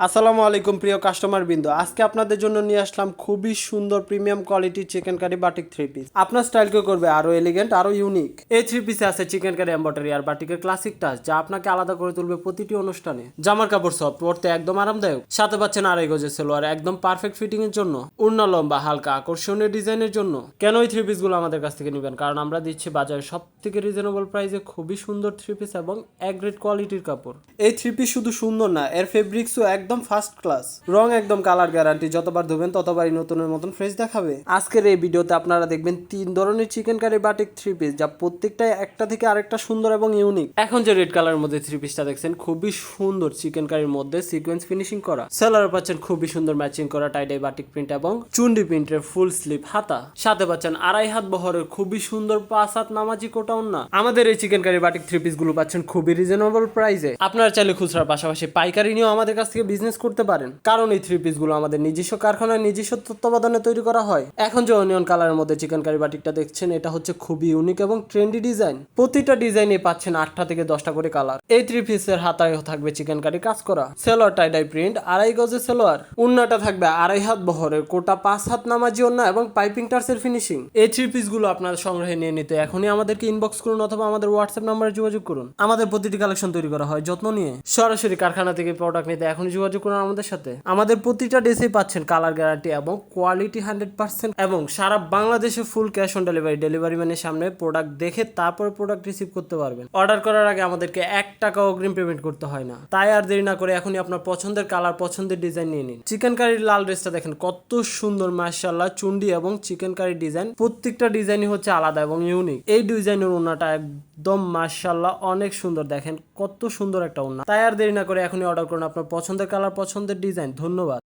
আসসালামু আলাইকুম প্রিয় কাস্টমার বিন্দু, আজকে আপনাদের জন্য নিয়ে আসলাম খুবই সুন্দর প্রিমিয়াম কোয়ালিটির chikankari batik three piece. আপনার স্টাইলকে করবে আরো এলিগেন্ট, আরো ইউনিক। এই থ্রি পিসে আছে চিকেন কারি এমব্রয়ডারি আর বাটিকের ক্লাসিক টাচ, যা আপনাকে আলাদা করে তুলবে প্রতিটি অনুষ্ঠানে। জামার কাপড় সফট, পরতে একদম আরামদায়ক। সাথে পাচ্ছেন আড়াই গজের সেলোয়ার, একদম পারফেক্ট ফিটিং এর জন্য। ওড়না লম্বা, হালকা আকর্ষণীয় ডিজাইনের জন্য। কেন এই থ্রি পিস গুলো আমাদের কাছ থেকে নেবেন? কারণ আমরা দিচ্ছি বাজারে সব থেকে রিজনেবল প্রাইসে খুবই সুন্দর থ্রি পিস এবং এক গ্রেড কোয়ালিটির কাপড়। এই থ্রি পিস শুধু সুন্দর না, এর ফেব্রিক্সও একদম ফার্স্ট ক্লাস। রং একদম কালার গ্যারান্টি, যতবার ধুবেন ততবারই নতুনের মতন ফ্রেশ দেখাবে। আজকের এই ভিডিওতে আপনারা দেখবেন 3 ধরনের chikankari batik three piece, যা প্রত্যেকটাই একটা থেকে আরেকটা সুন্দর এবং ইউনিক। এখন যে রেড কালারের মধ্যে থ্রি পিসটা দেখছেন, খুবই সুন্দর চিকেন কারির মধ্যে সিকোয়েন্স ফিনিশিং করা। সেলারে পাচ্ছেন খুবই সুন্দর ম্যাচিং করা টাইডাই বাটিক প্রিন্ট এবং চুন্ডি প্রিন্টের ফুল স্লিভ হাতা। সাথে পাচ্ছেন আড়াই হাত বহরের খুবই সুন্দর 5 হাত নামাজি কোটা ওড়না। আমাদের এই chikankari batik three piece গুলো পাচ্ছেন খুবই রিজনেবল প্রাইসে। আপনারা চাইলে খুচরার পাশাপাশি পাইকারি নিয়েও আমাদের কাছ থেকে বিজনেস করতে পারেন, কারণ এই থ্রি পিস গুলো আমাদের নিজস্ব কারখানায় নিজস্ব তত্ত্বাবধানে তৈরি করা হয়। এখন যে অনিয়ন কালারের মধ্যে চিকেন কারি বাটিকটা দেখছেন, এটা হচ্ছে খুবই ইউনিক এবং ট্রেন্ডি ডিজাইন। প্রতিটা ডিজাইনে পাচ্ছেন 8টা থেকে 10টা করে কালার। এই থ্রি পিসের হাতায় থাকবে চিকেন কারি কাজ করা। সেলোয়ার টাইডাই প্রিন্ট, আড়াই গজের সেলোয়ার। ওড়নাটা থাকবে আড়াই হাত বহরের কোটা 5 হাত নামাজি ওড়না এবং পাইপিং টার্সের ফিনিশিং। এই থ্রি পিস গুলো আপনার সংগ্রহে নিয়ে নিতে এখনই আমাদেরকে ইনবক্স করুন অথবা আমাদের হোয়াটসঅ্যাপ নাম্বারে যোগাযোগ করুন। আমাদের প্রতিটি কালেকশন তৈরি করা হয় যত্ন নিয়ে। সরাসরি কারখানা থেকে প্রোডাক্ট নিতে এখনই যোগাযোগ করুন আমাদের সাথে। আমাদের প্রতিটা ড্রেসেই পাচ্ছেন কালার গ্যারান্টি এবং কোয়ালিটি 100%, এবং সারা বাংলাদেশে full cash on delivery. Delivery ম্যানের সামনে প্রোডাক্ট দেখে তারপরে প্রোডাক্ট রিসিভ করতে পারবেন। অর্ডার করার আগে আমাদেরকে 1 টাকা অগ্রিম পেমেন্ট করতে হয় না। তাই আর দেরি না করে এখনই আপনার পছন্দের কালার, পছন্দের ডিজাইন নিয়ে নিন। চিকেন কারির লাল ড্রেসটা দেখেন কত সুন্দর, মাশাআল্লাহ। চুন্ডি এবং চিকেন কারি ডিজাইন, প্রত্যেকটা ডিজাইনই হচ্ছে আলাদা এবং ইউনিক। এই ডিজাইনের ওড়নাটা একদম মাশাআল্লাহ অনেক সুন্দর, দেখেন কত সুন্দর একটা ওড়না। তাই আর দেরি না করে এখনই অর্ডার করুন আপনার পছন্দের কালার, পছন্দের ডিজাইন। ধন্যবাদ।